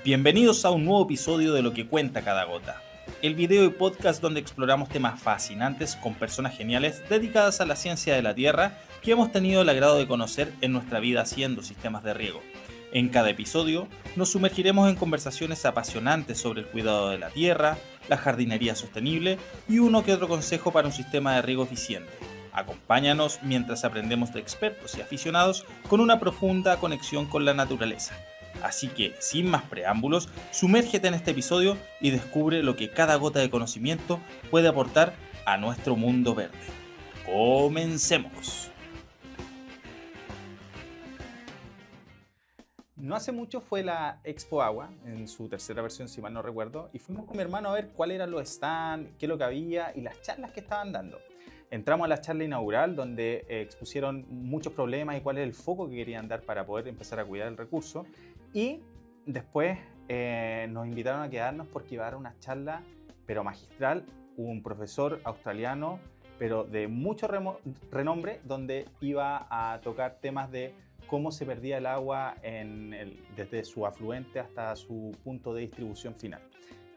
Bienvenidos a un nuevo episodio de Lo que cuenta cada gota, el video y podcast donde exploramos temas fascinantes con personas geniales dedicadas a la ciencia de la Tierra que hemos tenido el agrado de conocer en nuestra vida haciendo sistemas de riego. En cada episodio nos sumergiremos en conversaciones apasionantes sobre el cuidado de la tierra, la jardinería sostenible y uno que otro consejo para un sistema de riego eficiente. Acompáñanos mientras aprendemos de expertos y aficionados con una profunda conexión con la naturaleza. Así que, sin más preámbulos, sumérgete en este episodio y descubre lo que cada gota de conocimiento puede aportar a nuestro mundo verde. ¡Comencemos! No hace mucho fue la Expo Agua, en su tercera versión, si mal no recuerdo, y fuimos con mi hermano a ver cuáles eran los stands, qué es lo que había y las charlas que estaban dando. Entramos a la charla inaugural donde expusieron muchos problemas y cuál es el foco que querían dar para poder empezar a cuidar el recurso. Y después nos invitaron a quedarnos porque iba a dar una charla, pero magistral, un profesor australiano, pero de mucho renombre, donde iba a tocar temas de cómo se perdía el agua desde su afluente hasta su punto de distribución final.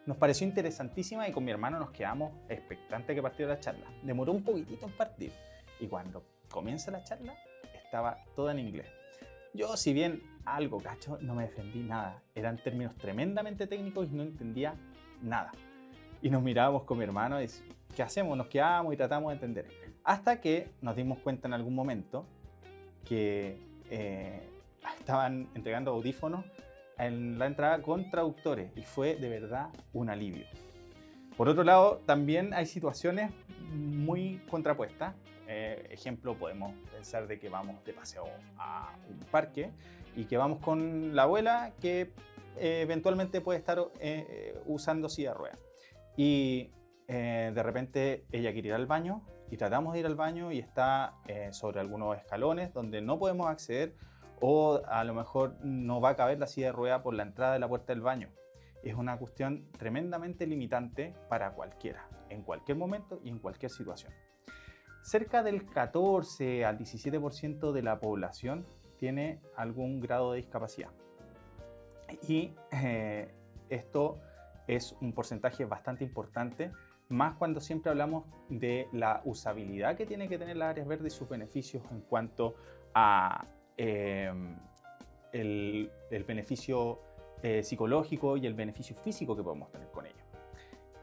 Nos pareció interesantísima y con mi hermano nos quedamos expectantes que partiera la charla. Demoró un poquitito en partir y cuando comienza la charla estaba toda en inglés. Yo, si bien algo cacho, no me defendí nada. Eran términos tremendamente técnicos y no entendía nada. Y nos mirábamos con mi hermano y ¿qué hacemos? Nos quedamos y tratamos de entender. Hasta que nos dimos cuenta en algún momento que estaban entregando audífonos en la entrada con traductores y fue de verdad un alivio. Por otro lado, también hay situaciones muy contrapuestas. Ejemplo, podemos pensar de que vamos de paseo a un parque y que vamos con la abuela que eventualmente puede estar usando silla de ruedas. Y de repente ella quiere ir al baño y tratamos de ir al baño y está sobre algunos escalones donde no podemos acceder o a lo mejor no va a caber la silla de ruedas por la entrada de la puerta del baño. Es una cuestión tremendamente limitante para cualquiera, en cualquier momento y en cualquier situación. Cerca del 14 al 17% de la población tiene algún grado de discapacidad. Y esto es un porcentaje bastante importante, más cuando siempre hablamos de la usabilidad que tiene que tener las áreas verdes y sus beneficios en cuanto a el beneficio psicológico y el beneficio físico que podemos tener con ello.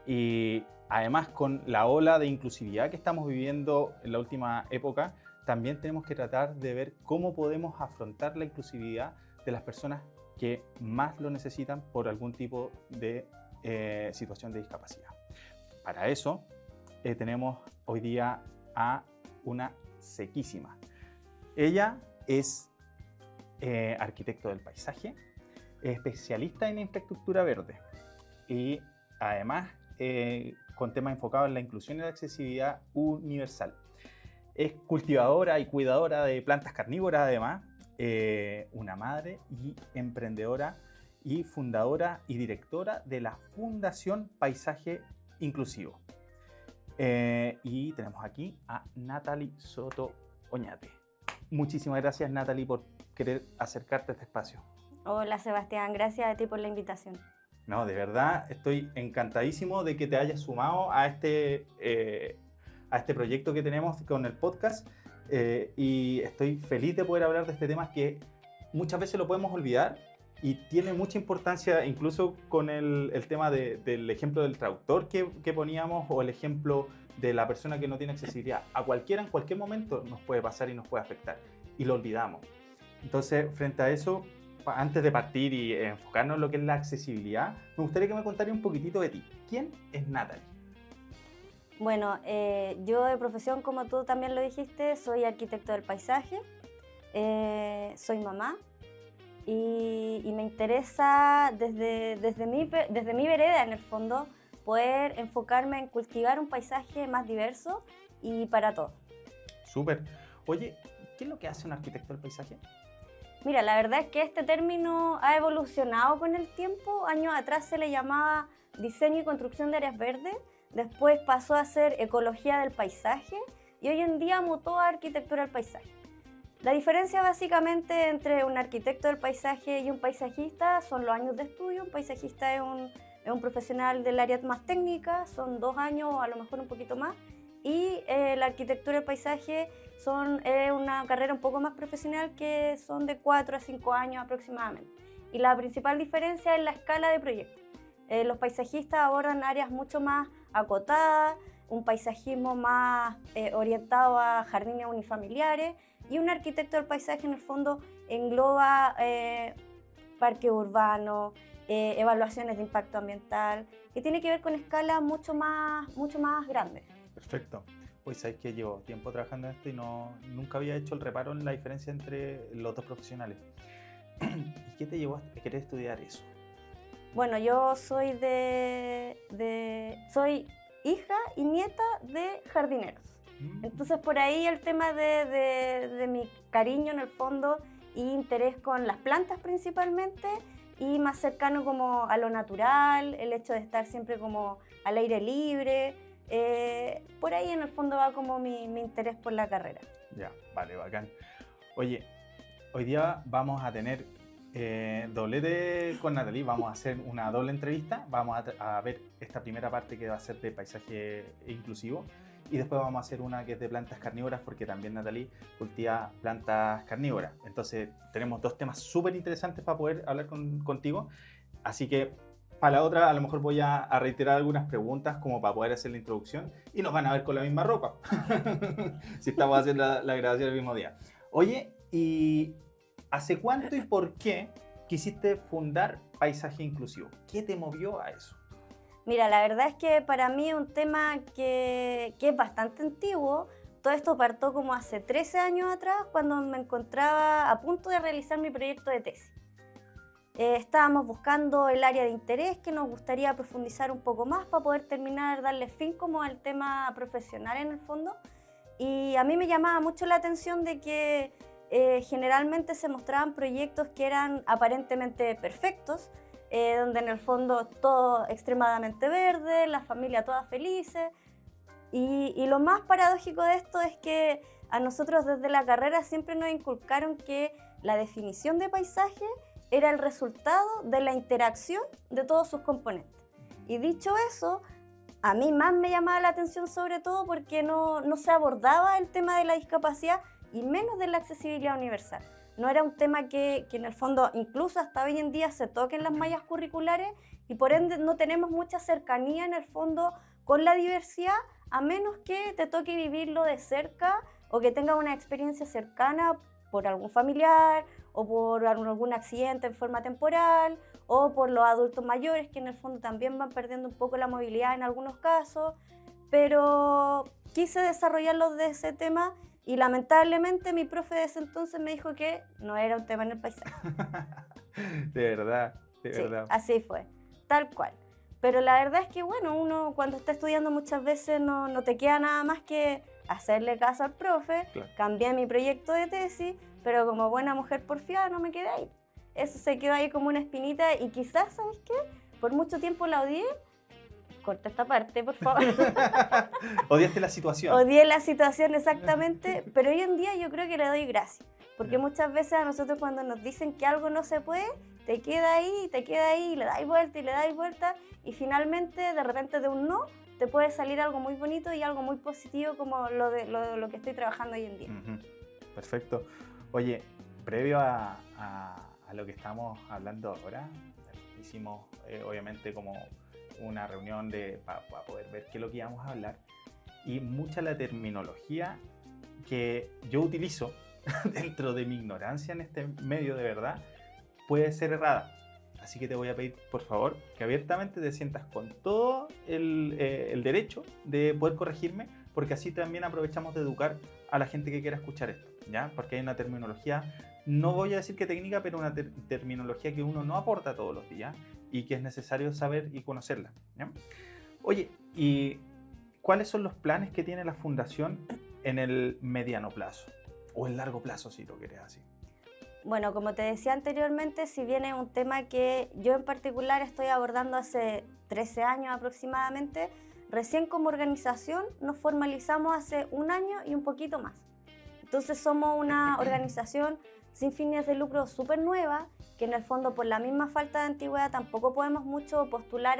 Y además, con la ola de inclusividad que estamos viviendo en la última época, también tenemos que tratar de ver cómo podemos afrontar la inclusividad de las personas que más lo necesitan por algún tipo de situación de discapacidad. Para eso tenemos hoy día a una sequísima. Ella es arquitecto del paisaje, especialista en infraestructura verde y además con temas enfocados en la inclusión y la accesibilidad universal. Es cultivadora y cuidadora de plantas carnívoras además, una madre y emprendedora y fundadora y directora de la Fundación Paisaje Inclusivo. Y tenemos aquí a Natalie Soto Oñate. Muchísimas gracias, Natalie, por querer acercarte a este espacio. Hola, Sebastián. Gracias a ti por la invitación. No, de verdad, estoy encantadísimo de que te hayas sumado a este proyecto que tenemos con el podcast y estoy feliz de poder hablar de este tema que muchas veces lo podemos olvidar y tiene mucha importancia, incluso con el tema del ejemplo del traductor que poníamos o el ejemplo de la persona que no tiene accesibilidad. A cualquiera, en cualquier momento nos puede pasar y nos puede afectar y lo olvidamos. Entonces, frente a eso, antes de partir y enfocarnos en lo que es la accesibilidad, me gustaría que me contaras un poquitito de ti. ¿Quién es Natalie? Bueno, yo de profesión, como tú también lo dijiste, soy arquitecto del paisaje, soy mamá y me interesa desde mi vereda, en el fondo, poder enfocarme en cultivar un paisaje más diverso y para todos. Súper. Oye, ¿qué es lo que hace un arquitecto del paisaje? Mira, la verdad es que este término ha evolucionado con el tiempo. Años atrás se le llamaba diseño y construcción de áreas verdes, después pasó a ser ecología del paisaje y hoy en día mutó a arquitectura del paisaje. La diferencia básicamente entre un arquitecto del paisaje y un paisajista son los años de estudio. Un paisajista es un profesional del área más técnica, son 2 años o a lo mejor un poquito más. Y la arquitectura del paisaje es una carrera un poco más profesional que son de 4 a 5 años aproximadamente. Y la principal diferencia es la escala de proyecto. Los paisajistas abordan áreas mucho más acotadas, un paisajismo más orientado a jardines unifamiliares, y un arquitecto del paisaje en el fondo engloba parque urbano, evaluaciones de impacto ambiental, que tiene que ver con escalas mucho más grandes. Perfecto. Pues sabes que llevo tiempo trabajando en esto y nunca había hecho el reparo en la diferencia entre los dos profesionales. ¿Y qué te llevó a querer estudiar eso? Bueno, yo soy soy hija y nieta de jardineros. Entonces por ahí el tema de mi cariño en el fondo y interés con las plantas principalmente, y más cercano como a lo natural, el hecho de estar siempre como al aire libre, por ahí en el fondo va como mi interés por la carrera. Ya, vale, bacán. Oye, hoy día vamos a tener doblete con Natalie, vamos a hacer una doble entrevista, vamos a ver esta primera parte que va a ser de paisaje inclusivo, y después vamos a hacer una que es de plantas carnívoras, porque también Natalie cultiva plantas carnívoras. Entonces tenemos 2 temas súper interesantes para poder hablar contigo, así que para la otra a lo mejor voy a reiterar algunas preguntas como para poder hacer la introducción, y nos van a ver con la misma ropa si estamos haciendo la grabación el mismo día. Oye, y ¿hace cuánto y por qué quisiste fundar Paisaje Inclusivo? ¿Qué te movió a eso? Mira, la verdad es que para mí es un tema que es bastante antiguo. Todo esto partió como hace 13 años atrás, cuando me encontraba a punto de realizar mi proyecto de tesis. Estábamos buscando el área de interés que nos gustaría profundizar un poco más para poder terminar, darle fin como al tema profesional en el fondo. Y a mí me llamaba mucho la atención de que generalmente se mostraban proyectos que eran aparentemente perfectos, donde en el fondo todo extremadamente verde, la familia toda felices. Y lo más paradójico de esto es que a nosotros desde la carrera siempre nos inculcaron que la definición de paisaje era el resultado de la interacción de todos sus componentes. Y dicho eso, a mí más me llamaba la atención sobre todo porque no se abordaba el tema de la discapacidad y menos de la accesibilidad universal. No era un tema que en el fondo incluso hasta hoy en día se toque en las mallas curriculares, y por ende no tenemos mucha cercanía en el fondo con la diversidad, a menos que te toque vivirlo de cerca o que tengas una experiencia cercana por algún familiar o por algún accidente en forma temporal, o por los adultos mayores que en el fondo también van perdiendo un poco la movilidad en algunos casos. Pero quise desarrollarlo de ese tema y lamentablemente mi profe de ese entonces me dijo que no era un tema en el paisaje. De verdad, de Sí, verdad. así fue, tal cual. Pero la verdad es que bueno, uno cuando está estudiando muchas veces no te queda nada más que hacerle caso al profe. Claro. Cambié mi proyecto de tesis, pero como buena mujer porfiada no me quedé ahí. Eso se quedó ahí como una espinita, y quizás, ¿sabes qué? Por mucho tiempo la odié. Corta esta parte, por favor. ¿Odiaste la situación? Odié la situación exactamente, pero hoy en día yo creo que le doy gracias, porque Ya. muchas veces a nosotros cuando nos dicen que algo no se puede, te queda ahí, y le dais vuelta y le dais vuelta, y finalmente de repente de un no te puede salir algo muy bonito y algo muy positivo como lo que estoy trabajando hoy en día. Perfecto. Oye, previo a lo que estamos hablando ahora, hicimos obviamente como una reunión para poder ver qué es lo que íbamos a hablar, y mucha la terminología que yo utilizo dentro de mi ignorancia en este medio de verdad puede ser errada. Así que te voy a pedir, por favor, que abiertamente te sientas con todo el derecho de poder corregirme, porque así también aprovechamos de educar a la gente que quiera escuchar esto, ¿ya? Porque hay una terminología, no voy a decir que técnica, pero una terminología que uno no aporta todos los días y que es necesario saber y conocerla, ¿ya? Oye, ¿y cuáles son los planes que tiene la Fundación en el mediano plazo? O el largo plazo, si lo quieres así. Bueno, como te decía anteriormente, si bien es un tema que yo en particular estoy abordando hace 13 años aproximadamente, recién como organización nos formalizamos hace un año y un poquito más. Entonces somos una organización sin fines de lucro súper nueva, que en el fondo por la misma falta de antigüedad tampoco podemos mucho postular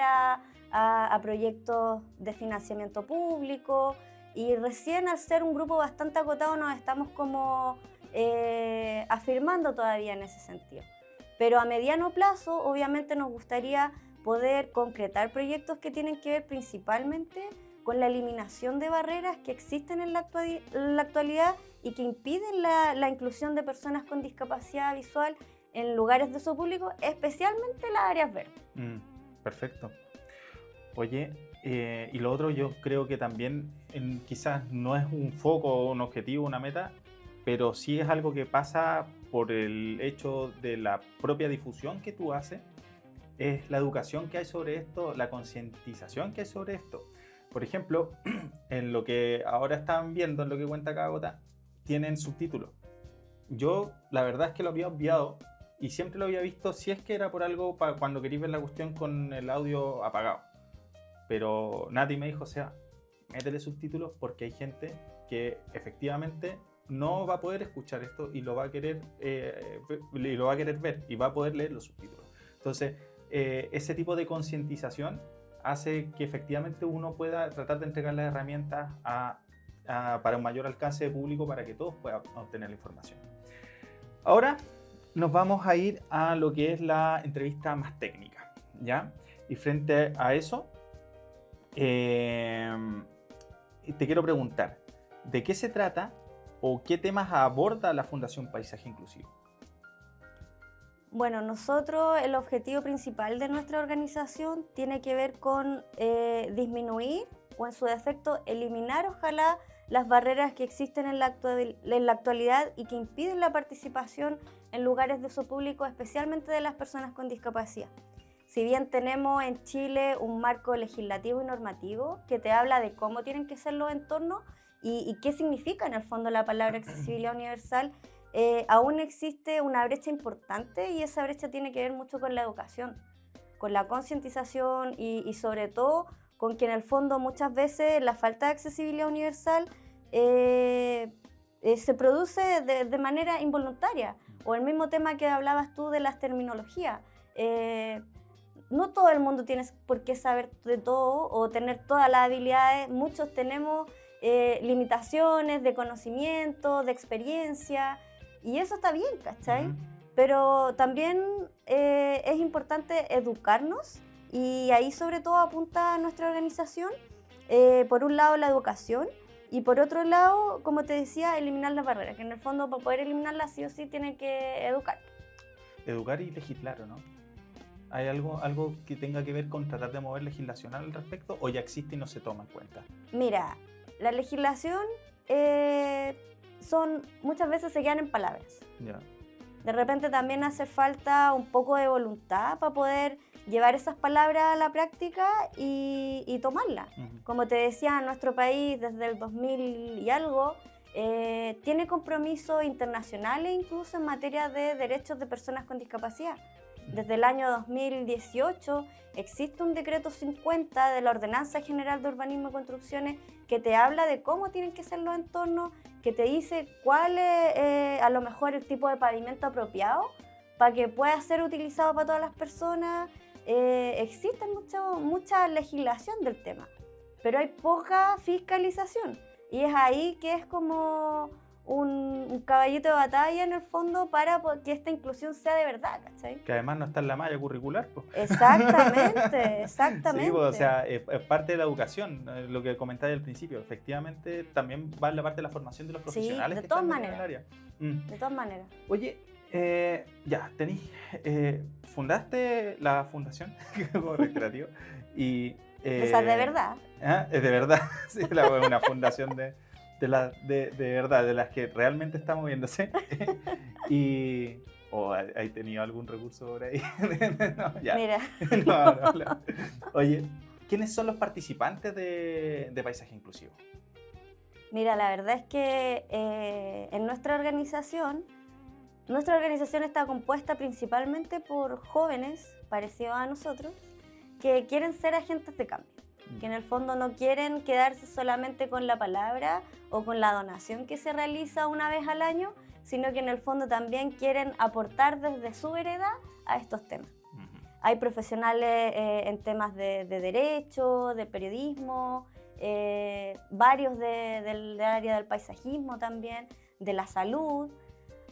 a proyectos de financiamiento público, y recién al ser un grupo bastante acotado nos estamos como afirmando todavía en ese sentido. Pero a mediano plazo obviamente nos gustaría poder concretar proyectos que tienen que ver principalmente con la eliminación de barreras que existen en la actualidad y que impiden la inclusión de personas con discapacidad visual en lugares de uso público, especialmente las áreas verdes. Perfecto. Oye, y lo otro yo creo que también quizás no es un foco, un objetivo, una meta, pero sí es algo que pasa por el hecho de la propia difusión que tú haces, es la educación que hay sobre esto, la concientización que hay sobre esto. Por ejemplo, en lo que ahora están viendo, en lo que cuenta cada gota, tienen subtítulos. Yo la verdad es que lo había obviado y siempre lo había visto si es que era por algo para cuando quería ver la cuestión con el audio apagado. Pero Nati me dijo, o sea, métele subtítulos porque hay gente que efectivamente no va a poder escuchar esto y lo va a querer, ver y va a poder leer los subtítulos. Entonces, ese tipo de concientización hace que efectivamente uno pueda tratar de entregar las herramientas para un mayor alcance de público para que todos puedan obtener la información. Ahora nos vamos a ir a lo que es la entrevista más técnica, ¿ya? Y frente a eso, te quiero preguntar, ¿de qué se trata o qué temas aborda la Fundación Paisaje Inclusivo? Bueno, nosotros el objetivo principal de nuestra organización tiene que ver con disminuir o en su defecto eliminar ojalá las barreras que existen en la actualidad y que impiden la participación en lugares de uso público, especialmente de las personas con discapacidad. Si bien tenemos en Chile un marco legislativo y normativo que te habla de cómo tienen que ser los entornos y qué significa en el fondo la palabra accesibilidad universal, aún existe una brecha importante y esa brecha tiene que ver mucho con la educación, con la concientización y sobre todo con que en el fondo muchas veces la falta de accesibilidad universal se produce de manera involuntaria. O el mismo tema que hablabas tú de las terminologías. No todo el mundo tiene por qué saber de todo o tener todas las habilidades. Muchos tenemos limitaciones de conocimiento, de experiencia, y eso está bien, ¿cachai? Pero también es importante educarnos y ahí sobre todo apunta nuestra organización, por un lado la educación y por otro lado, como te decía, eliminar las barreras, que en el fondo para poder eliminarlas sí o sí tienen que educar. Educar y legislar, ¿o no? ¿Hay algo que tenga que ver con tratar de mover legislación al respecto o ya existe y no se toma en cuenta? Mira, la legislación muchas veces se quedan en palabras. Ya. De repente también hace falta un poco de voluntad para poder llevar esas palabras a la práctica y tomarlas. Como te decía, nuestro país desde el 2000 y algo tiene compromisos internacionales incluso en materia de derechos de personas con discapacidad. Desde el año 2018 existe un decreto 50 de la Ordenanza General de Urbanismo y Construcciones que te habla de cómo tienen que ser los entornos, que te dice cuál es a lo mejor el tipo de pavimento apropiado para que pueda ser utilizado para todas las personas. Existe mucha legislación del tema, pero hay poca fiscalización y es ahí que es como un caballito de batalla en el fondo para que esta inclusión sea de verdad, ¿cachai? Que además no está en la malla curricular, pues. Exactamente. Sí, pues, o sea, es parte de la educación, lo que comentabas al principio. Efectivamente, también va en la parte de la formación de los profesionales que están en el área. De todas maneras. Oye, fundaste la fundación como recreativo y... Esa es de verdad. Es de verdad, sí, una fundación de verdad, de las que realmente está moviéndose. Y... ¿hay tenido algún recurso por ahí? No, ya. Mira. No. Oye, ¿quiénes son los participantes de Paisaje Inclusivo? Mira, la verdad es que en nuestra organización está compuesta principalmente por jóvenes parecidos a nosotros que quieren ser agentes de cambio. que en el fondo no quieren quedarse solamente con la palabra o con la donación que se realiza una vez al año, sino que en el fondo también quieren aportar desde su vereda a estos temas. Hay profesionales en temas de derecho, de periodismo, varios del área del paisajismo también, de la salud.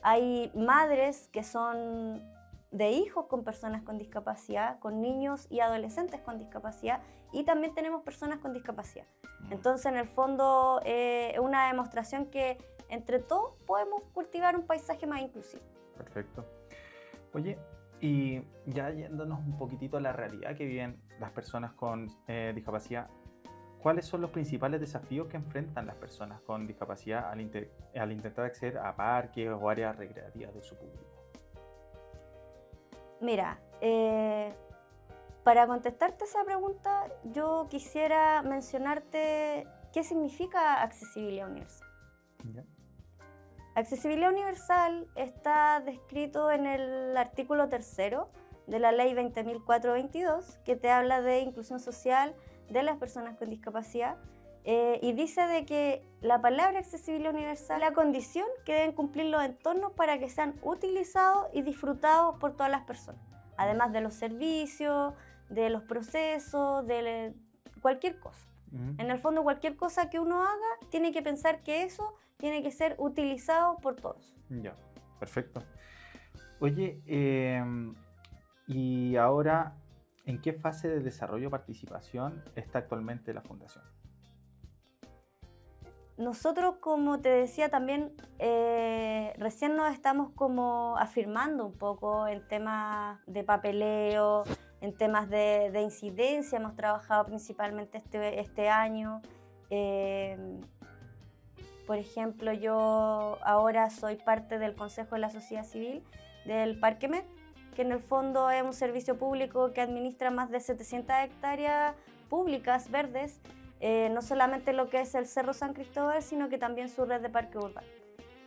Hay madres que son de hijos con personas con discapacidad, con niños y adolescentes con discapacidad, y también tenemos personas con discapacidad. Entonces, en el fondo, es una demostración que entre todos podemos cultivar un paisaje más inclusivo. Perfecto. Oye, y ya yéndonos un poquitito a la realidad que viven las personas con discapacidad, ¿cuáles son los principales desafíos que enfrentan las personas con discapacidad al intentar acceder a parques o áreas recreativas de su público? Mira, para contestarte esa pregunta, yo quisiera mencionarte qué significa accesibilidad universal. ¿Ya? Accesibilidad universal está descrito en el artículo 3º de la Ley 20.422, que te habla de inclusión social de las personas con discapacidad, y dice de que la palabra accesibilidad universal es la condición que deben cumplir los entornos para que sean utilizados y disfrutados por todas las personas, además de los servicios, de los procesos, de cualquier cosa. En el fondo, cualquier cosa que uno haga, tiene que pensar que eso tiene que ser utilizado por todos. Ya, perfecto. Oye, y ahora, ¿en qué fase de desarrollo o participación está actualmente la Fundación? Nosotros, como te decía también, recién nos estamos como afirmando un poco en temas de papeleo, en temas de incidencia. Hemos trabajado principalmente este año. Por ejemplo, yo ahora soy parte del Consejo de la Sociedad Civil del Parque Met, que en el fondo es un servicio público que administra más de 700 hectáreas públicas verdes, no solamente lo que es el Cerro San Cristóbal, sino que también su red de parque urbano.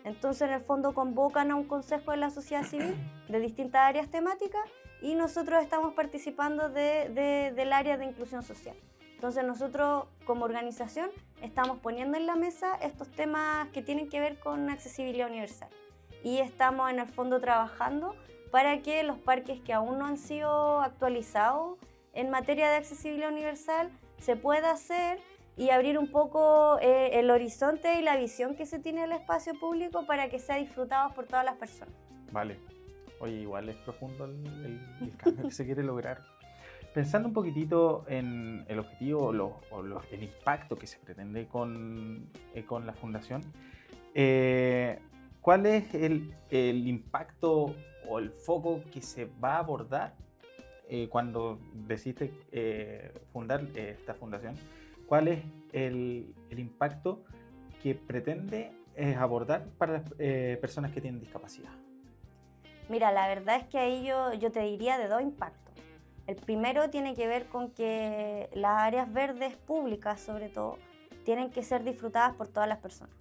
Entonces, en el fondo, convocan a un consejo de la sociedad civil de distintas áreas temáticas y nosotros estamos participando del área de inclusión social. Entonces, nosotros como organización estamos poniendo en la mesa estos temas que tienen que ver con accesibilidad universal y estamos en el fondo trabajando para que los parques que aún no han sido actualizados en materia de accesibilidad universal se pueda hacer y abrir un poco el horizonte y la visión que se tiene del espacio público para que sea disfrutado por todas las personas. Vale. Oye, igual es profundo el cambio que se quiere lograr. Pensando un poquitito en el objetivo el impacto que se pretende con la Fundación, ¿cuál es el impacto o el foco que se va a abordar cuando decidiste fundar esta fundación? ¿Cuál es el impacto que pretende abordar para las personas que tienen discapacidad? Mira, la verdad es que ahí yo te diría de dos impactos. El primero tiene que ver con que las áreas verdes públicas, sobre todo, tienen que ser disfrutadas por todas las personas.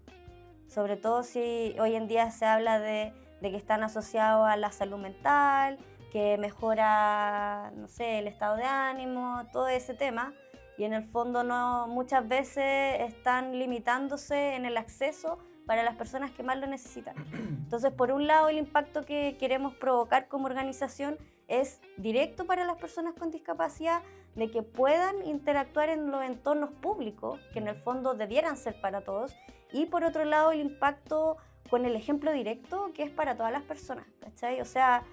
Sobre todo si hoy en día se habla de que están asociados a la salud mental, que mejora, no sé, el estado de ánimo, todo ese tema. Y en el fondo muchas veces están limitándose en el acceso para las personas que más lo necesitan. Entonces, por un lado, el impacto que queremos provocar como organización es directo para las personas con discapacidad, de que puedan interactuar en los entornos públicos, que en el fondo debieran ser para todos, y por otro lado, el impacto con el ejemplo directo, que es para todas las personas, ¿cachai? O sea,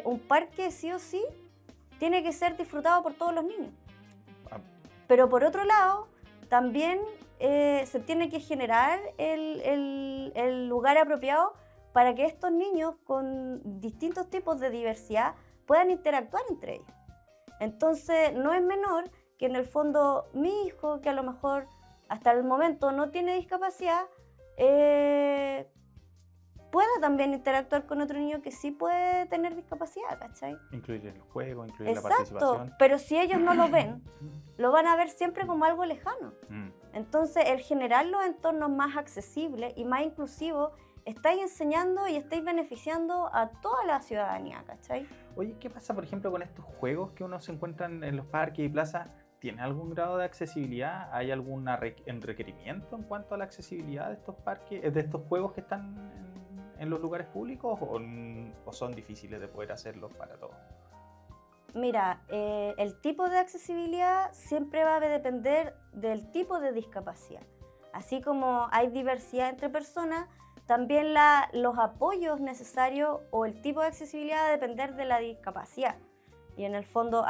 un parque sí o sí tiene que ser disfrutado por todos los niños. Pero por otro lado, también se tiene que generar el lugar apropiado para que estos niños con distintos tipos de diversidad puedan interactuar entre ellos. Entonces, no es menor que en el fondo mi hijo, que a lo mejor hasta el momento no tiene discapacidad, pueda también interactuar con otro niño que sí puede tener discapacidad, ¿cachai? Incluir el juego, incluir Exacto, la participación. pero si ellos no lo ven, lo van a ver siempre como algo lejano. Entonces, el generar los entornos más accesibles y más inclusivos, estáis enseñando y estáis beneficiando a toda la ciudadanía, ¿cachai? Oye, ¿qué pasa, por ejemplo, con estos juegos que uno se encuentra en los parques y plazas? ¿tiene algún grado de accesibilidad? ¿Hay algún requerimiento en cuanto a la accesibilidad de estos parques, de estos juegos que están en los lugares públicos o son difíciles de poder hacerlos para todos? Mira, el tipo de accesibilidad siempre va a depender del tipo de discapacidad. Así como hay diversidad entre personas, también los apoyos necesarios o el tipo de accesibilidad va a depender de la discapacidad. Y en el fondo,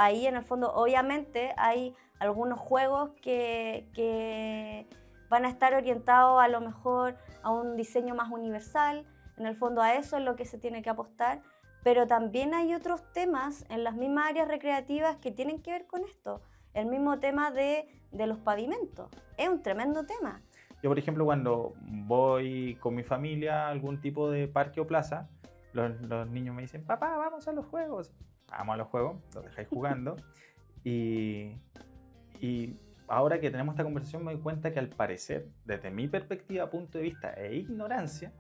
obviamente, hay algunos juegos que van a estar orientados a lo mejor a un diseño más universal. En el fondo, a eso es lo que se tiene que apostar. Pero también hay otros temas en las mismas áreas recreativas que tienen que ver con esto. El mismo tema de los pavimentos. Es un tremendo tema. Yo, por ejemplo, cuando voy con mi familia a algún tipo de parque o plaza, los niños me dicen, papá, vamos a los juegos. Vamos a los juegos, los dejáis jugando. Y ahora que tenemos esta conversación me doy cuenta que al parecer, desde mi perspectiva, punto de vista e ignorancia,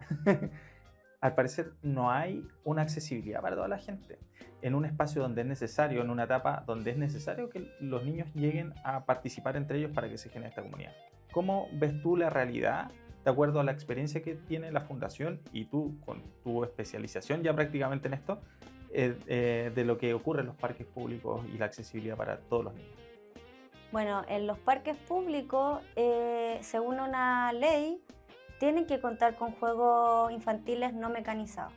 al parecer no hay una accesibilidad para toda la gente. En un espacio donde es necesario, en una etapa donde es necesario que los niños lleguen a participar entre ellos para que se genere esta comunidad. ¿Cómo ves tú la realidad, de acuerdo a la experiencia que tiene la Fundación y tú con tu especialización ya prácticamente en esto, de lo que ocurre en los parques públicos y la accesibilidad para todos los niños? Bueno, en los parques públicos, según una ley, tienen que contar con juegos infantiles no mecanizados.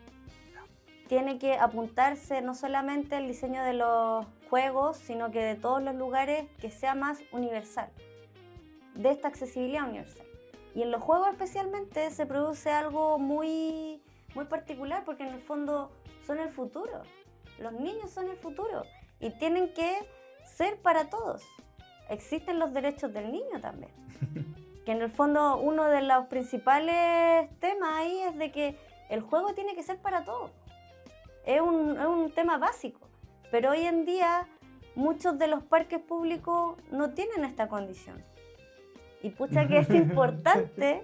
Tiene que apuntarse no solamente el diseño de los juegos, sino que de todos los lugares que sea más universal, de esta accesibilidad universal. Y en los juegos especialmente se produce algo muy, muy particular porque en el fondo son el futuro. Los niños son el futuro y tienen que ser para todos. Existen los derechos del niño también. Que en el fondo uno de los principales temas ahí es de que el juego tiene que ser para todos. Es un tema básico, pero hoy en día muchos de los parques públicos no tienen esta condición. Y pucha que es importante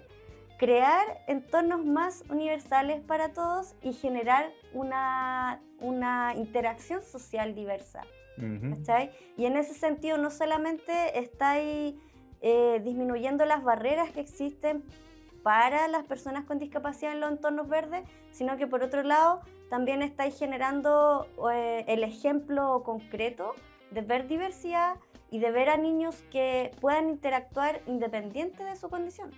crear entornos más universales para todos y generar una interacción social diversa. ¿Cachai? Y en ese sentido no solamente estáis disminuyendo las barreras que existen para las personas con discapacidad en los entornos verdes, sino que por otro lado también estáis generando el ejemplo concreto de ver diversidad y de ver a niños que puedan interactuar independiente de su condición.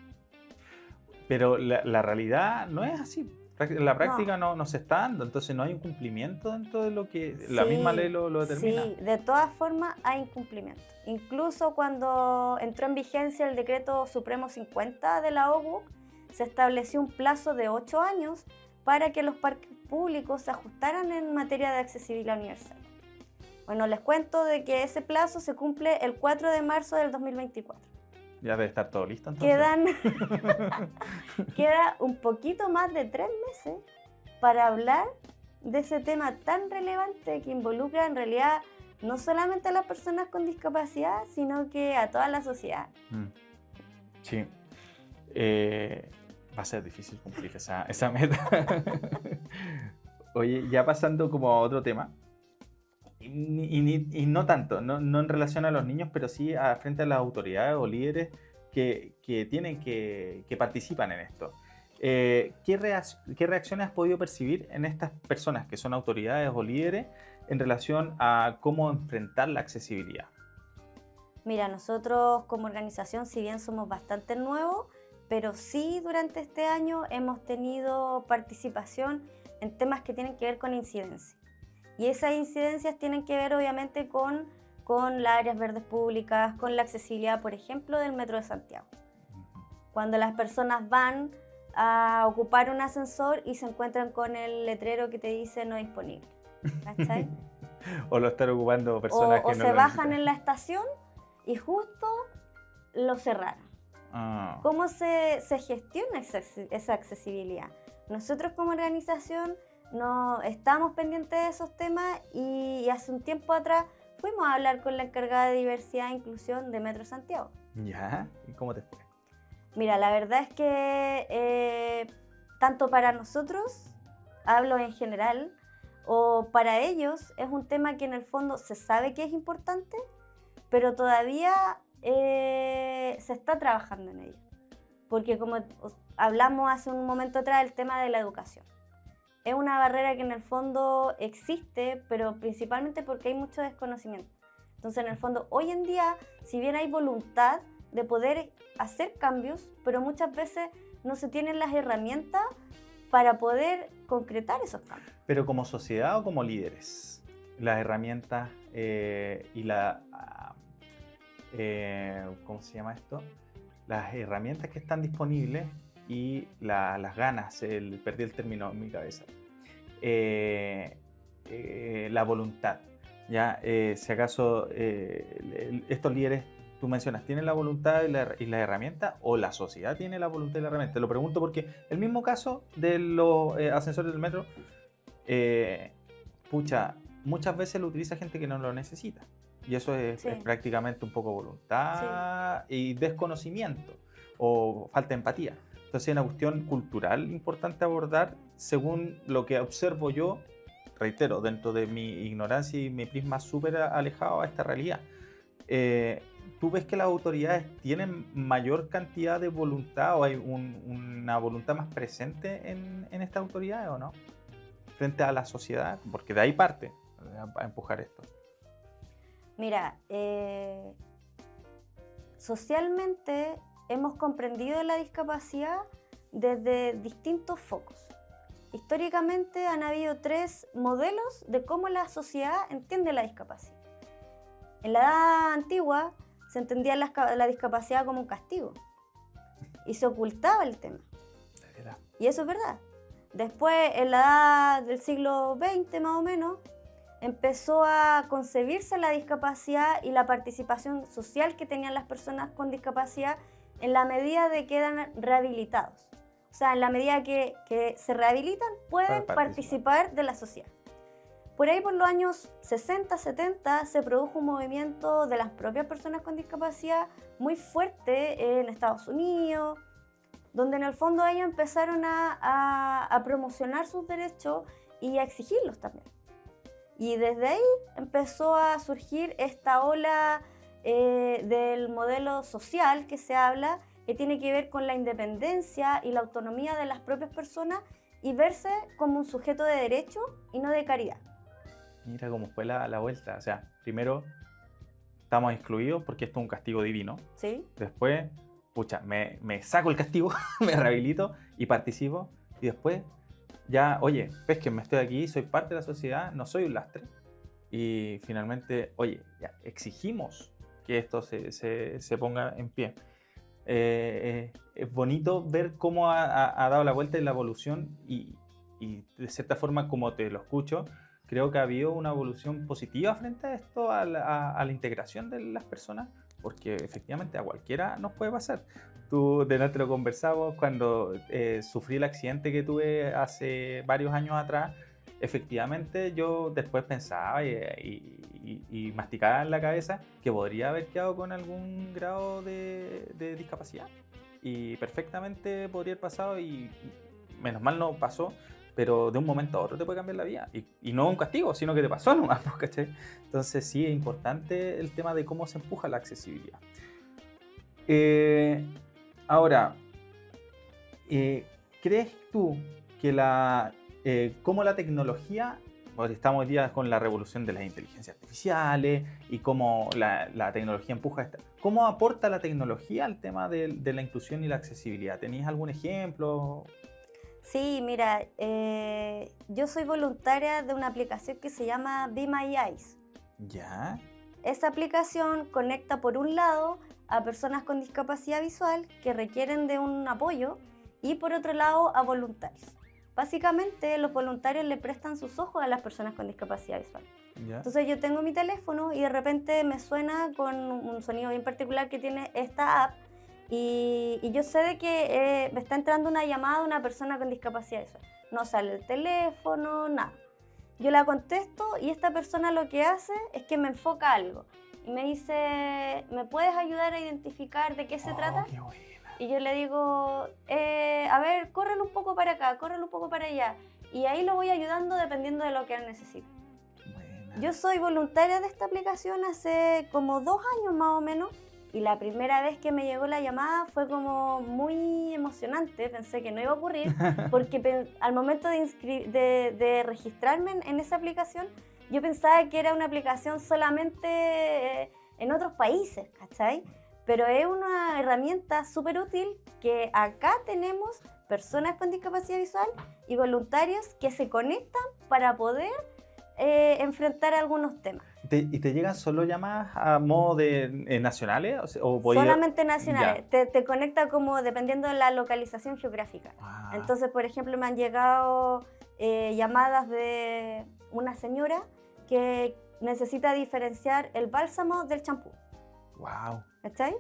Pero la realidad no es así. La práctica no se está dando, entonces no hay un cumplimiento dentro de lo que la misma ley lo determina. Sí, de todas formas hay incumplimiento. Incluso cuando entró en vigencia el Decreto Supremo 50 de la OGUC, se estableció un plazo de 8 años para que los parques públicos se ajustaran en materia de accesibilidad universal. Bueno, les cuento de que ese plazo se cumple el 4 de marzo del 2024. Ya debe estar todo listo entonces. Queda un poquito más de 3 meses para hablar de ese tema tan relevante que involucra en realidad no solamente a las personas con discapacidad, sino que a toda la sociedad. Sí. Va a ser difícil cumplir esa meta. Oye, ya pasando como a otro tema, y no tanto, no en relación a los niños, pero sí frente a las autoridades o líderes que participan en esto. ¿Qué reacciones has podido percibir en estas personas que son autoridades o líderes en relación a cómo enfrentar la accesibilidad? Mira, nosotros como organización, si bien somos bastante nuevos, pero sí durante este año hemos tenido participación en temas que tienen que ver con incidencia. Y esas incidencias tienen que ver obviamente con las áreas verdes públicas, con la accesibilidad, por ejemplo, del Metro de Santiago. Cuando las personas van a ocupar un ascensor y se encuentran con el letrero que te dice no disponible. ¿Cachai? O lo están ocupando personas que no o se bajan en la estación y justo lo cerraron. ¿Cómo se gestiona esa accesibilidad? Nosotros como organización no estamos pendientes de esos temas y hace un tiempo atrás fuimos a hablar con la encargada de diversidad e inclusión de Metro Santiago. ¿Ya? ¿Y cómo te fue? Mira, la verdad es que tanto para nosotros, hablo en general, o para ellos es un tema que en el fondo se sabe que es importante, pero todavía se está trabajando en ello. Porque como hablamos hace un momento atrás, el tema de la educación. Es una barrera que en el fondo existe, pero principalmente porque hay mucho desconocimiento. Entonces, en el fondo, hoy en día, si bien hay voluntad de poder hacer cambios, pero muchas veces no se tienen las herramientas para poder concretar esos cambios. Pero como sociedad o como líderes, las herramientas y ¿cómo se llama esto? Las herramientas que están disponibles y las ganas, perdí el término en mi cabeza, la voluntad. Ya, si acaso estos líderes, tú mencionas, ¿tienen la voluntad y la herramienta o la sociedad tiene la voluntad y la herramienta? Te lo pregunto porque el mismo caso de los ascensores del metro, muchas veces lo utiliza gente que no lo necesita. Y eso es prácticamente un poco voluntad y desconocimiento o falta de empatía. Entonces es una cuestión cultural importante abordar según lo que observo yo, reitero, dentro de mi ignorancia y mi prisma súper alejado a esta realidad. ¿Tú ves que las autoridades tienen mayor cantidad de voluntad o hay una voluntad más presente en estas autoridades o no? Frente a la sociedad, porque de ahí parte a empujar esto. Mira, socialmente hemos comprendido la discapacidad desde distintos focos. Históricamente han habido 3 modelos de cómo la sociedad entiende la discapacidad. En la edad antigua se entendía la discapacidad como un castigo y se ocultaba el tema. Y eso es verdad. Después, en la edad del siglo XX más o menos, empezó a concebirse la discapacidad y la participación social que tenían las personas con discapacidad en la medida de que eran rehabilitados. O sea, en la medida que se rehabilitan, pueden participar de la sociedad. Por ahí, por los años 60, 70, se produjo un movimiento de las propias personas con discapacidad muy fuerte en Estados Unidos, donde en el fondo ellos empezaron a promocionar sus derechos y a exigirlos también. Y desde ahí empezó a surgir esta ola del modelo social que se habla, que tiene que ver con la independencia y la autonomía de las propias personas y verse como un sujeto de derecho y no de caridad. Mira cómo fue la vuelta. O sea, primero estamos excluidos porque esto es un castigo divino. Sí. Después, me saco el castigo, me rehabilito y participo. Y después, ya, oye, pesquen, me estoy aquí, soy parte de la sociedad, no soy un lastre. Y finalmente, oye, ya exigimos que esto se ponga en pie. Es bonito ver cómo ha dado la vuelta y la evolución y de cierta forma, como te lo escucho, creo que ha habido una evolución positiva frente a esto, a la integración de las personas, porque efectivamente a cualquiera nos puede pasar. Tú, de nuevo, lo conversamos cuando sufrí el accidente que tuve hace varios años atrás. Efectivamente, yo después pensaba y masticaba en la cabeza que podría haber quedado con algún grado de discapacidad. Y perfectamente podría haber pasado y menos mal no pasó, pero de un momento a otro te puede cambiar la vida. Y no un castigo, sino que te pasó nomás, ¿cachai? Entonces sí es importante el tema de cómo se empuja la accesibilidad. Ahora, ¿crees tú que cómo la tecnología, porque estamos hoy día con la revolución de las inteligencias artificiales y cómo la tecnología empuja cómo aporta la tecnología al tema de la inclusión y la accesibilidad? ¿Tenías algún ejemplo? Sí, mira, yo soy voluntaria de una aplicación que se llama Be My Eyes. ¿Ya? Esa aplicación conecta por un lado a personas con discapacidad visual que requieren de un apoyo y por otro lado a voluntarios. Básicamente los voluntarios le prestan sus ojos a las personas con discapacidad visual. ¿Ya? Entonces yo tengo mi teléfono y de repente me suena con un sonido bien particular que tiene esta app y yo sé de que me está entrando una llamada de una persona con discapacidad visual. No sale el teléfono, nada. Yo la contesto y esta persona lo que hace es que me enfoca algo y me dice, ¿me puedes ayudar a identificar de qué se trata? Qué buena. Y yo le digo, a ver, córrelo un poco para acá, córrelo un poco para allá. Y ahí lo voy ayudando dependiendo de lo que él necesite. Buena. Yo soy voluntaria de esta aplicación hace como 2 años más o menos, y la primera vez que me llegó la llamada fue como muy emocionante, pensé que no iba a ocurrir, porque al momento de registrarme en esa aplicación, yo pensaba que era una aplicación solamente en otros países, ¿cachai? Pero es una herramienta súper útil que acá tenemos personas con discapacidad visual y voluntarios que se conectan para poder enfrentar algunos temas. ¿Y te llegan solo llamadas a modo de nacionales? O solamente nacionales. Te conecta como dependiendo de la localización geográfica. Ah. Entonces, por ejemplo, me han llegado llamadas de una señora que necesita diferenciar el bálsamo del champú. Wow. ¿Cachai?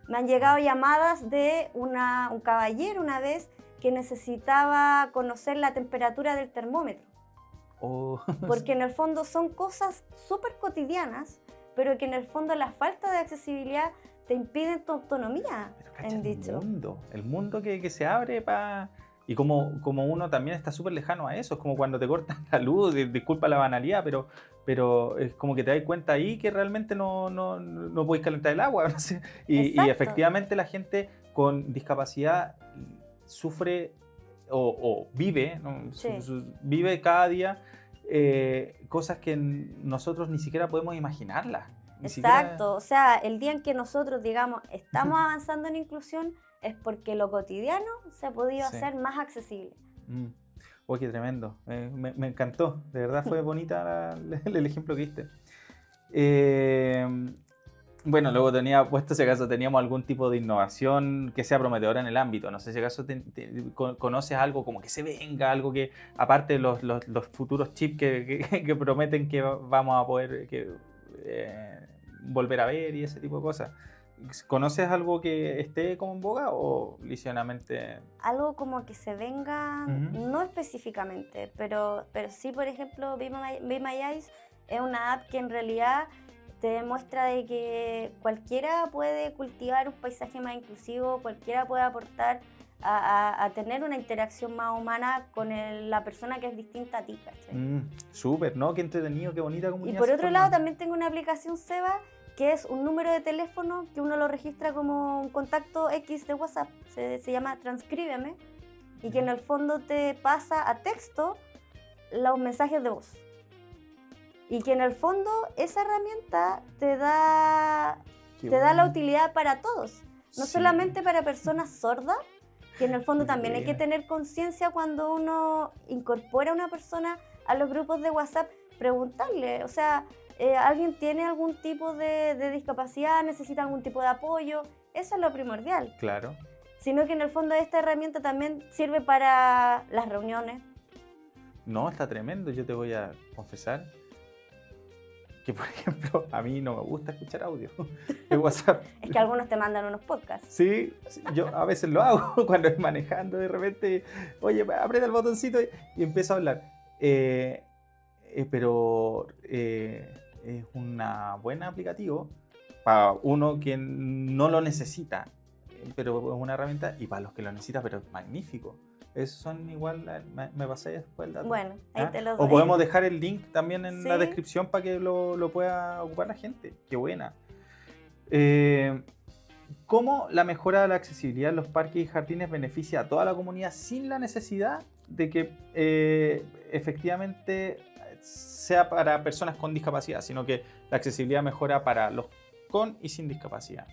Me han llegado llamadas de un caballero una vez que necesitaba conocer la temperatura del termómetro. Oh. Porque en el fondo son cosas súper cotidianas, pero que en el fondo la falta de accesibilidad te impide tu autonomía. Pero el mundo que se abre para... Y como uno también está súper lejano a eso, es como cuando te cortan la luz, disculpa la banalidad, pero es como que te das cuenta ahí que realmente no podéis calentar el agua. No sé. Y efectivamente la gente con discapacidad sufre o vive, ¿no? Sí. Vive cada día cosas que nosotros ni siquiera podemos imaginarlas. Exacto, o sea, el día en que nosotros, digamos, estamos avanzando en inclusión es porque lo cotidiano se ha podido hacer más accesible. Oh, qué tremendo, me encantó, de verdad fue bonita el ejemplo que diste. Bueno, luego tenía puesto si acaso teníamos algún tipo de innovación que sea prometedora en el ámbito. No sé si acaso conoces algo como que se venga, algo que aparte de los futuros chips que prometen que vamos a poder volver a ver y ese tipo de cosas. ¿Conoces algo que esté como en boga o ligeramente? Algo como que se venga, no específicamente, pero sí, por ejemplo, Be My Eyes es una app que en realidad te demuestra de que cualquiera puede cultivar un paisaje más inclusivo, cualquiera puede aportar a tener una interacción más humana con la persona que es distinta a ti, ¿cachai? Súper, ¿no? Qué entretenido, qué bonita comunidad. Y por otro lado también tengo una aplicación Seba, que es un número de teléfono que uno lo registra como un contacto X de WhatsApp, se llama Transcríbeme, y que en el fondo te pasa a texto los mensajes de voz. Y que en el fondo esa herramienta te da la utilidad para todos, no solamente para personas sordas, que en el fondo también hay que tener conciencia cuando uno incorpora a una persona a los grupos de WhatsApp, preguntarle, o sea, ¿alguien tiene algún tipo de discapacidad, necesita algún tipo de apoyo? Eso es lo primordial. Claro. Sino que en el fondo esta herramienta también sirve para las reuniones. No, está tremendo, yo te voy a confesar que, por ejemplo, a mí no me gusta escuchar audio en WhatsApp. Es que algunos te mandan unos podcasts. Sí, yo a veces lo hago cuando estoy manejando, de repente, oye, aprieta el botoncito y empiezo a hablar. Pero es un buen aplicativo para uno que no lo necesita, pero es una herramienta, y para los que lo necesitan, pero es magnífico. Esos son igual, me pasé después el dato. Bueno, ahí te lo doy. O podemos dejar el link también en la descripción para que lo pueda ocupar la gente. Qué buena. ¿Cómo la mejora de la accesibilidad en los parques y jardines beneficia a toda la comunidad sin la necesidad de que efectivamente sea para personas con discapacidad, sino que la accesibilidad mejora para los con y sin discapacidad?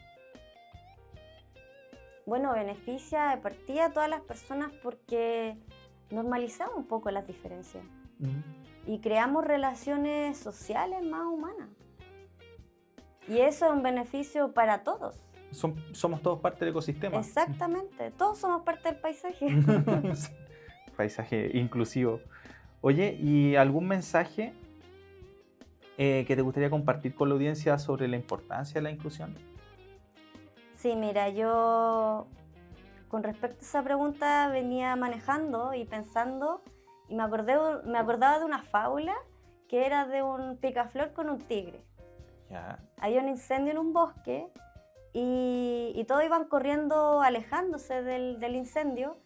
Bueno, beneficia de partida a todas las personas porque normalizamos un poco las diferencias y creamos relaciones sociales más humanas. Y eso es un beneficio para todos. Somos todos parte del ecosistema. Exactamente, todos somos parte del paisaje. Paisaje inclusivo. Oye, ¿y algún mensaje que te gustaría compartir con la audiencia sobre la importancia de la inclusión? Sí, mira, yo con respecto a esa pregunta venía manejando y pensando y me acordaba de una fábula que era de un picaflor con un tigre. Ya. Había un incendio en un bosque y todos iban corriendo, alejándose del incendio,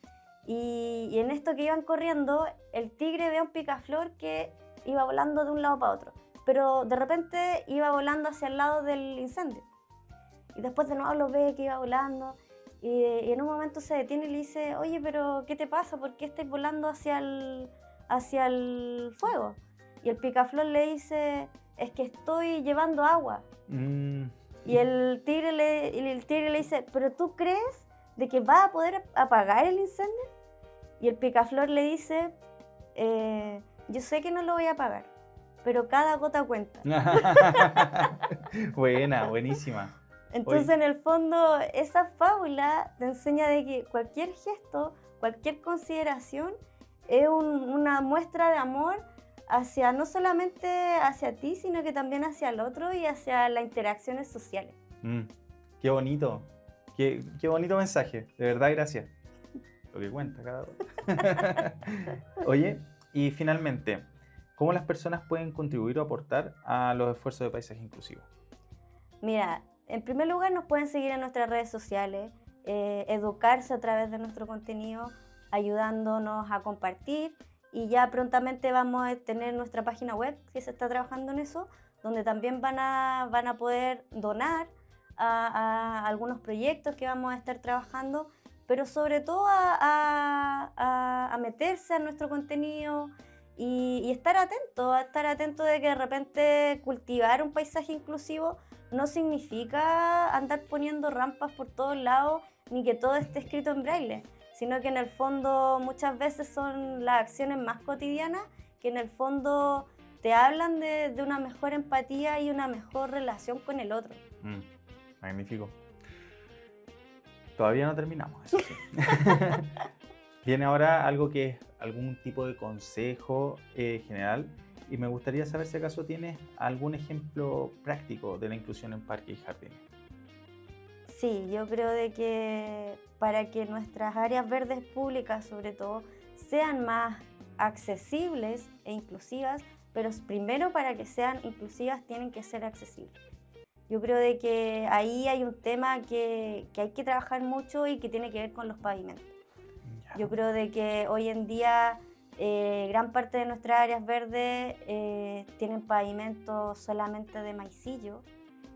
y en esto que iban corriendo, el tigre ve a un picaflor que iba volando de un lado para otro, pero de repente iba volando hacia el lado del incendio. Y después de nuevo lo ve que iba volando y en un momento se detiene y le dice, oye, pero ¿qué te pasa? ¿Por qué estás volando hacia el fuego? Y el picaflor le dice, es que estoy llevando agua. Y el tigre le dice, ¿pero tú crees de que va a poder apagar el incendio? Y el picaflor le dice, yo sé que no lo voy a apagar, pero cada gota cuenta. Buena, buenísima. Entonces, en el fondo, esa fábula te enseña de que cualquier gesto, cualquier consideración es una muestra de amor hacia, no solamente hacia ti, sino que también hacia el otro y hacia las interacciones sociales. Qué bonito, qué bonito mensaje, de verdad, gracias. Lo que cuenta cada uno. Oye, y finalmente, ¿cómo las personas pueden contribuir o aportar a los esfuerzos de paisaje inclusivo? Mira, en primer lugar nos pueden seguir en nuestras redes sociales, educarse a través de nuestro contenido, ayudándonos a compartir, y ya prontamente vamos a tener nuestra página web, que se está trabajando en eso, donde también van a poder donar a algunos proyectos que vamos a estar trabajando, pero sobre todo a meterse a nuestro contenido y estar atento de que de repente cultivar un paisaje inclusivo no significa andar poniendo rampas por todos lados ni que todo esté escrito en braille, sino que en el fondo muchas veces son las acciones más cotidianas que en el fondo te hablan de una mejor empatía y una mejor relación con el otro. Magnífico. Todavía no terminamos, eso sí. Viene ahora algo que es algún tipo de consejo general, y me gustaría saber si acaso tienes algún ejemplo práctico de la inclusión en parques y jardines. Sí, yo creo de que para que nuestras áreas verdes públicas, sobre todo, sean más accesibles e inclusivas, pero primero para que sean inclusivas tienen que ser accesibles. Yo creo de que ahí hay un tema que hay que trabajar mucho y que tiene que ver con los pavimentos. Yo creo de que hoy en día gran parte de nuestras áreas verdes tienen pavimentos solamente de maicillo,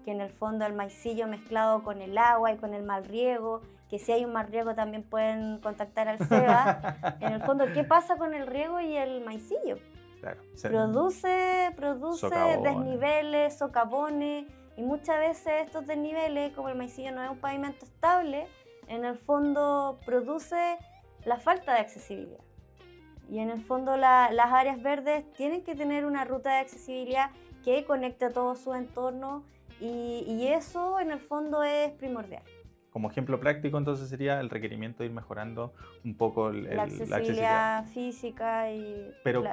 que en el fondo el maicillo mezclado con el agua y con el mal riego, que si hay un mal riego también pueden contactar al SEBA. En el fondo, ¿qué pasa con el riego y el maicillo? Claro, Produce socavones, desniveles, socavones, y muchas veces estos desniveles, como el maicillo no es un pavimento estable, en el fondo produce la falta de accesibilidad. Y en el fondo las áreas verdes tienen que tener una ruta de accesibilidad que conecte a todo su entorno, y eso en el fondo es primordial. Como ejemplo práctico, entonces sería el requerimiento de ir mejorando un poco la accesibilidad física pero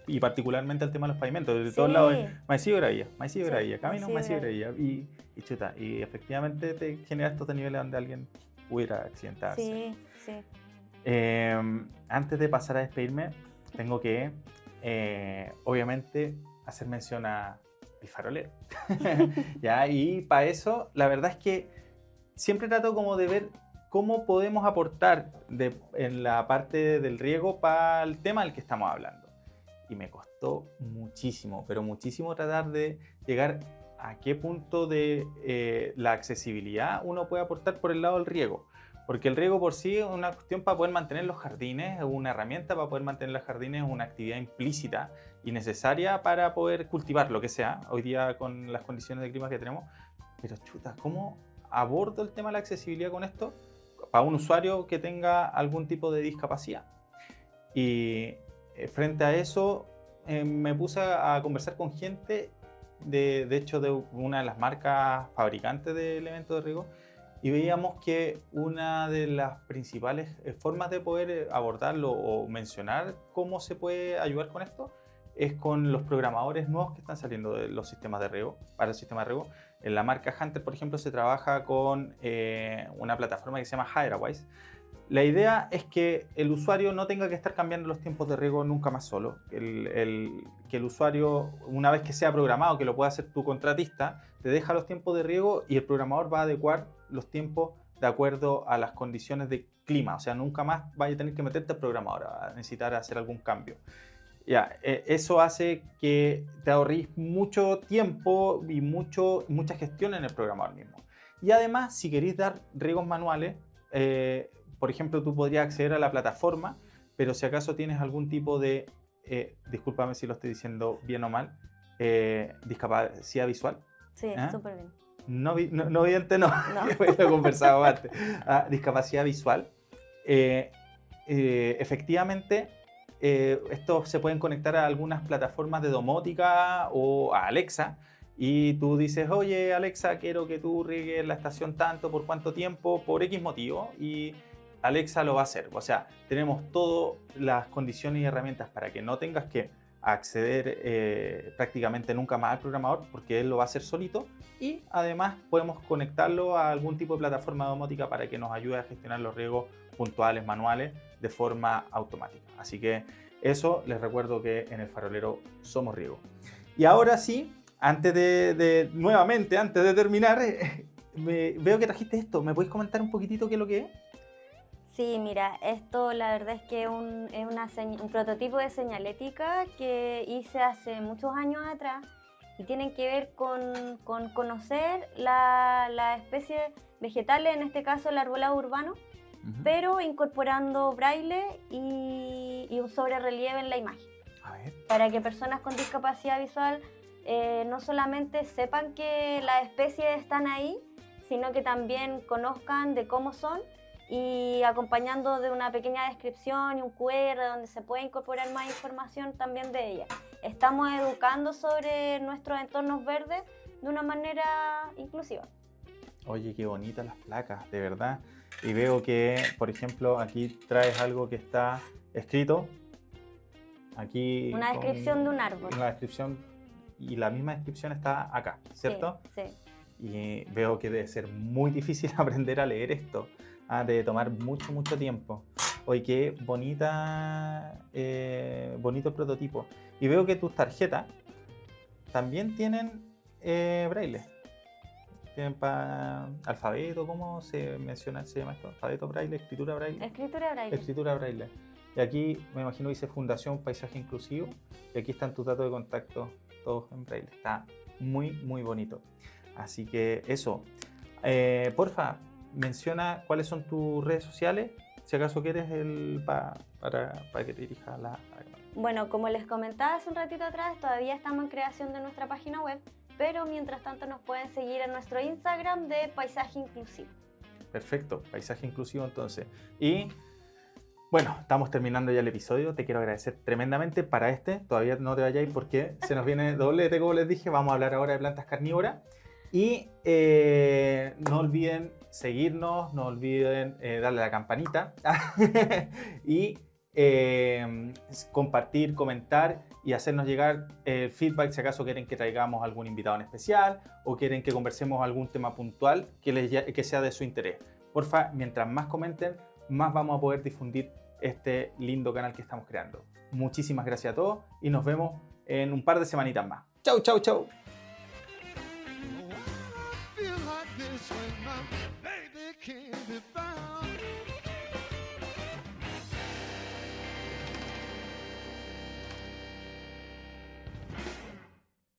y particularmente el tema de los pavimentos, de todos lados, maicillo gravilla, camino, maicillo gravilla, y chuta, y efectivamente te genera estos niveles donde alguien pudiera accidentarse. Sí. Antes de pasar a despedirme, tengo que, obviamente, hacer mención a El Farolero. ¿Ya? Y para eso, la verdad es que siempre trato como de ver cómo podemos aportar en la parte del riego para el tema del que estamos hablando. Y me costó muchísimo, pero muchísimo tratar de llegar a qué punto de la accesibilidad uno puede aportar por el lado del riego. Porque el riego por sí es una cuestión para poder mantener los jardines, es una herramienta para poder mantener los jardines, es una actividad implícita y necesaria para poder cultivar lo que sea, hoy día con las condiciones de clima que tenemos. Pero chuta, ¿cómo abordo el tema de la accesibilidad con esto para un usuario que tenga algún tipo de discapacidad? Y frente a eso me puse a conversar con gente, de hecho de una de las marcas fabricantes de elementos de riego, y veíamos que una de las principales formas de poder abordarlo o mencionar cómo se puede ayudar con esto es con los programadores nuevos que están saliendo de los sistemas de riego, para el sistema de riego. En la marca Hunter, por ejemplo, se trabaja con una plataforma que se llama Hydrawise. La idea es que el usuario no tenga que estar cambiando los tiempos de riego nunca más solo. Que el usuario, una vez que sea programado, que lo pueda hacer tu contratista, te deja los tiempos de riego y el programador va a adecuar los tiempos de acuerdo a las condiciones de clima. O sea, nunca más vaya a tener que meterte al programador a necesitar hacer algún cambio. Ya, eso hace que te ahorres mucho tiempo y mucha gestión en el programador mismo. Y además, si queréis dar riegos manuales, por ejemplo, tú podrías acceder a la plataforma, pero si acaso tienes algún tipo de, discúlpame si lo estoy diciendo bien o mal, discapacidad visual. Sí, ¿Ah? súper bien. No vidente, no, lo conversaba antes. Discapacidad visual. Efectivamente, estos se pueden conectar a algunas plataformas de domótica o a Alexa, y tú dices, oye Alexa, quiero que tú riegues la estación tanto, por cuánto tiempo, por X motivo, y Alexa lo va a hacer. O sea, tenemos todas las condiciones y herramientas para que no tengas que acceder prácticamente nunca más al programador, porque él lo va a hacer solito, y además podemos conectarlo a algún tipo de plataforma domótica para que nos ayude a gestionar los riegos puntuales, manuales, de forma automática. Así que eso, les recuerdo que en El Farolero somos riego. Y ahora sí, antes nuevamente, antes de terminar, veo que trajiste esto. ¿Me podéis comentar un poquitito qué es lo que es? Sí, mira, esto la verdad es que es un prototipo de señalética que hice hace muchos años atrás y tienen que ver con conocer la especie vegetales, en este caso el arbolado urbano, pero incorporando braille y un sobrerelieve en la imagen. A ver. Para que personas con discapacidad visual no solamente sepan que las especies están ahí, sino que también conozcan de cómo son, y acompañando de una pequeña descripción y un QR donde se puede incorporar más información también de ella. Estamos educando sobre nuestros entornos verdes de una manera inclusiva. Oye, qué bonitas las placas, de verdad. Y veo que, por ejemplo, aquí traes algo que está escrito. Aquí una descripción de un árbol. Una descripción, y la misma descripción está acá, ¿cierto? Sí. Y veo que debe ser muy difícil aprender a leer esto. Debe tomar mucho tiempo. Oye, qué bonito prototipo. Y veo que tus tarjetas también tienen braille. Tienen para alfabeto, ¿cómo se llama esto? Alfabeto braille, escritura braille. Escritura braille. Escritura braille. Y aquí me imagino dice Fundación Paisaje Inclusivo. Y aquí están tus datos de contacto, todos en braille. Está muy bonito. Así que eso. Porfa, menciona cuáles son tus redes sociales, si acaso quieres, para que te dirijas a la... Bueno, como les comentaba hace un ratito atrás, todavía estamos en creación de nuestra página web, pero mientras tanto nos pueden seguir en nuestro Instagram de Paisaje Inclusivo. Perfecto, Paisaje Inclusivo entonces. Y bueno, estamos terminando ya el episodio. Te quiero agradecer tremendamente. Para todavía no te vayáis porque se nos viene doblete, como les dije. Vamos a hablar ahora de plantas carnívoras. Y no olviden seguirnos, no olviden darle a la campanita y compartir, comentar y hacernos llegar feedback si acaso quieren que traigamos algún invitado en especial o quieren que conversemos algún tema puntual que sea de su interés. Porfa, mientras más comenten, más vamos a poder difundir este lindo canal que estamos creando. Muchísimas gracias a todos y nos vemos en un par de semanitas más. Chau, chau, chau. Feel like this when my baby can't be found.